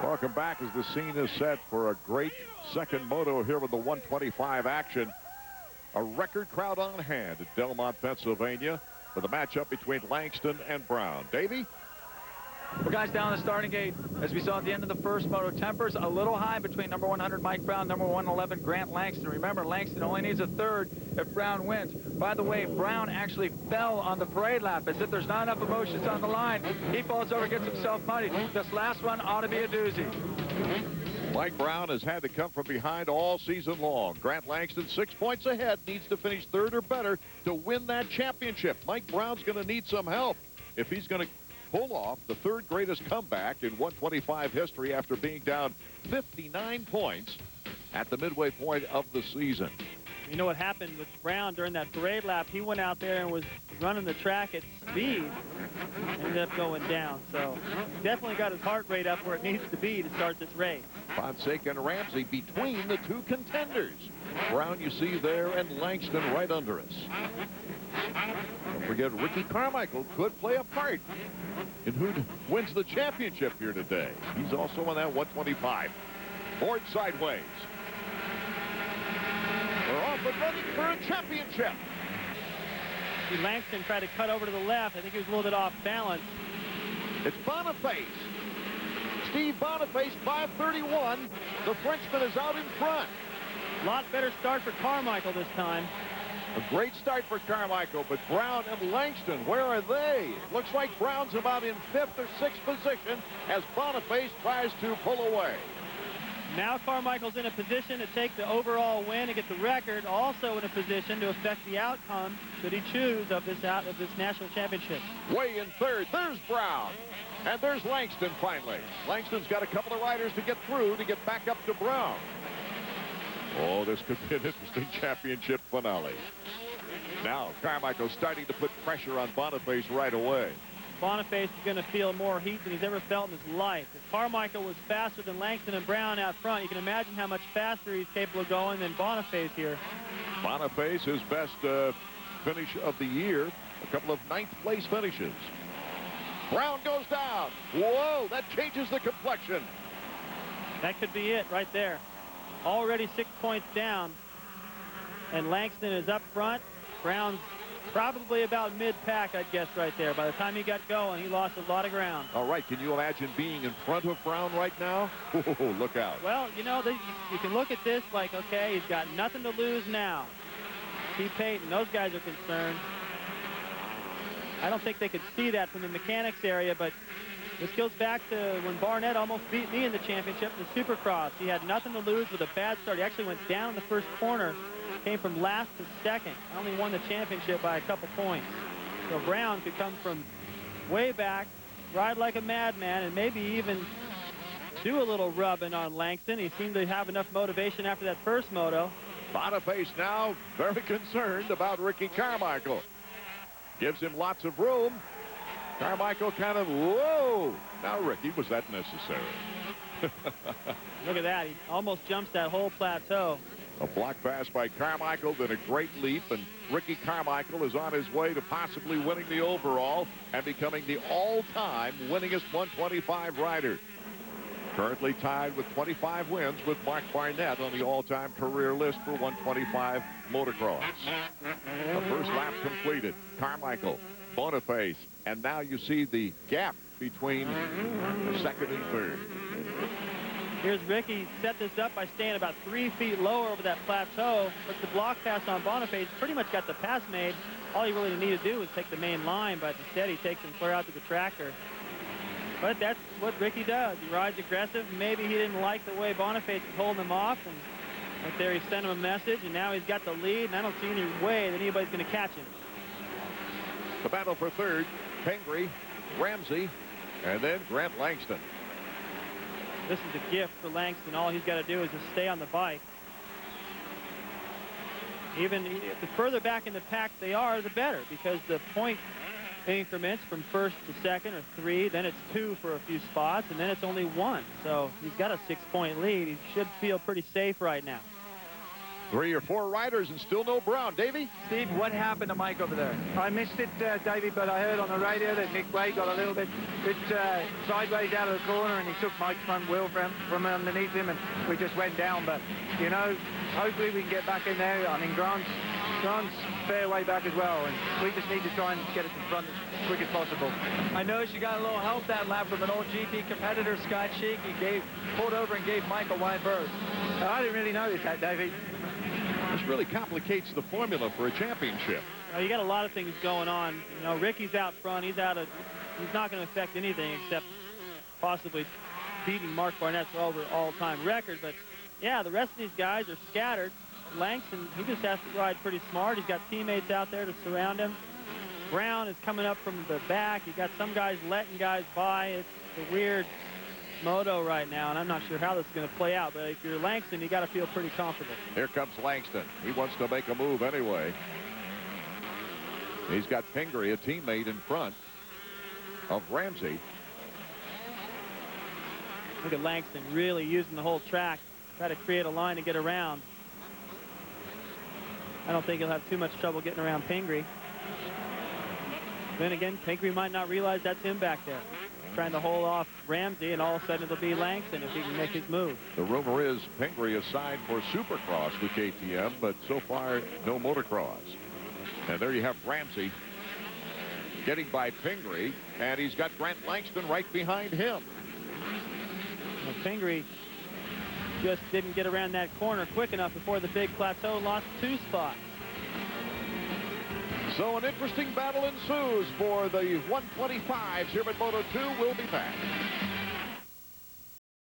Welcome back as the scene is set for a great second moto here with the 125 action. A record crowd on hand at Delmont, Pennsylvania for the matchup between Langston and Brown. Davey? Well, guys, down the starting gate, as we saw at the end of the first moto, tempers a little high between number 100 Mike Brown, number 111 Grant Langston. Remember, Langston only needs a third if Brown wins. By the way, Brown actually fell on the parade lap as if there's not enough emotions on the line. He falls over, gets himself muddied. This last one ought to be a doozy. Mike Brown has had to come from behind all season long. Grant Langston 6 points ahead, needs to finish third or better to win that championship. Mike Brown's going to need some help if he's going to pull off the third greatest comeback in 125 history after being down 59 points at the midway point of the season. You know what happened with Brown during that parade lap? He went out there and was running the track at speed and ended up going down. So definitely got his heart rate up where it needs to be to start this race. Fonseca and Ramsey between the two contenders. Brown you see there and Langston right under us. Don't forget, Ricky Carmichael could play a part in who wins the championship here today. He's also on that 125. Board sideways. They're off and running for a championship. See, Langston tried to cut over to the left. I think he was a little bit off balance. It's Boniface. Steve Boniface, 5:31. The Frenchman is out in front. A lot better start for Carmichael this time. A great start for Carmichael, but Brown and Langston, where are they? Looks like Brown's about in 5th or 6th position as Boniface tries to pull away. Now Carmichael's in a position to take the overall win and get the record, also in a position to affect the outcome should he choose of this national championship. Way in third, there's Brown. And there's Langston finally. Langston's got a couple of riders to get through to get back up to Brown. Oh, this could be an interesting championship finale. Now Carmichael starting to put pressure on Boniface right away. Boniface is going to feel more heat than he's ever felt in his life. If Carmichael was faster than Langston and Brown out front, you can imagine how much faster he's capable of going than Boniface here. Boniface, his best finish of the year, a couple of 9th place finishes. Brown goes down. Whoa, that changes the complexion. That could be it right there. Already 6 points down. And Langston is up front. Brown's probably about mid-pack, I'd guess, right there. By the time he got going, he lost a lot of ground. All right, can you imagine being in front of Brown right now? Oh, look out. Well, you know, you can look at this like, okay, he's got nothing to lose now. T. Payton, those guys are concerned. I don't think they could see that from the mechanics area, but this goes back to when Barnett almost beat me in the championship in the Supercross. He had nothing to lose with a bad start. He actually went down in the first corner, came from last to second. Only won the championship by a couple points. So Brown could come from way back, ride like a madman, and maybe even do a little rubbing on Langston. He seemed to have enough motivation after that first moto. Boniface now very concerned about Ricky Carmichael. Gives him lots of room. Carmichael kind of, whoa. Now, Ricky, was that necessary? Look at that. He almost jumps that whole plateau. A block pass by Carmichael, then a great leap, and Ricky Carmichael is on his way to possibly winning the overall and becoming the all-time winningest 125 rider. Currently tied with 25 wins with Mark Barnett on the all-time career list for 125 motocross. The first lap completed. Carmichael, Boniface, and now you see the gap between second and third. Here's Ricky set this up by staying about 3 feet lower over that plateau. But the block pass on Boniface pretty much got the pass made. All you really need to do is take the main line, but instead he takes him clear out to the tractor. But that's what Ricky does. He rides aggressive. Maybe he didn't like the way Boniface was holding him off. And right there he sent him a message, and now he's got the lead, and I don't see any way that anybody's going to catch him. The battle for third, Pingree, Ramsey, and then Grant Langston. This is a gift for Langston. All he's got to do is just stay on the bike. Even the further back in the pack they are, the better, because the point increments from first to second are 3, then it's 2 for a few spots, and then it's only 1. So he's got a 6-point lead. He should feel pretty safe right now. 3 or 4 riders and still no Brown. Davey? Steve, what happened to Mike over there? I missed it, Davey, but I heard on the radio that Nick Wade got a little bit sideways out of the corner, and he took Mike's front wheel from underneath him, and we just went down. But, you know, hopefully we can get back in there. I mean, Grant's fair way back as well, and we just need to try and get it in front as quick as possible. I noticed you got a little help that lap from an old GP competitor, Scott Sheik. He pulled over and gave Mike a wide berth. I didn't really notice that, Davey. This really complicates the formula for a championship. You got a lot of things going on. You know, Ricky's out front. He's not going to affect anything except possibly beating Mark Barnett's all-time record. But yeah, the rest of these guys are scattered. Langston, he just has to ride pretty smart. He's got teammates out there to surround him. Brown is coming up from the back. You got some guys letting guys by. It's a weird moto right now, and I'm not sure how this is going to play out, but if you're Langston, you got to feel pretty comfortable. Here comes Langston. He wants to make a move anyway. He's got Pingree, a teammate, in front of Ramsey. Look at Langston really using the whole track, try to create a line to get around. I don't think he'll have too much trouble getting around Pingree. Then again, Pingree might not realize that's him back there, trying to hold off Ramsey, and all of a sudden it'll be Langston if he can make his move. The rumor is Pingree is signed for Supercross with KTM, but so far no motocross. And there you have Ramsey getting by Pingree, and he's got Grant Langston right behind him. Well, Pingree just didn't get around that corner quick enough before the big plateau, lost 2 spots. So an interesting battle ensues for the 125s here at Moto 2. We'll be back.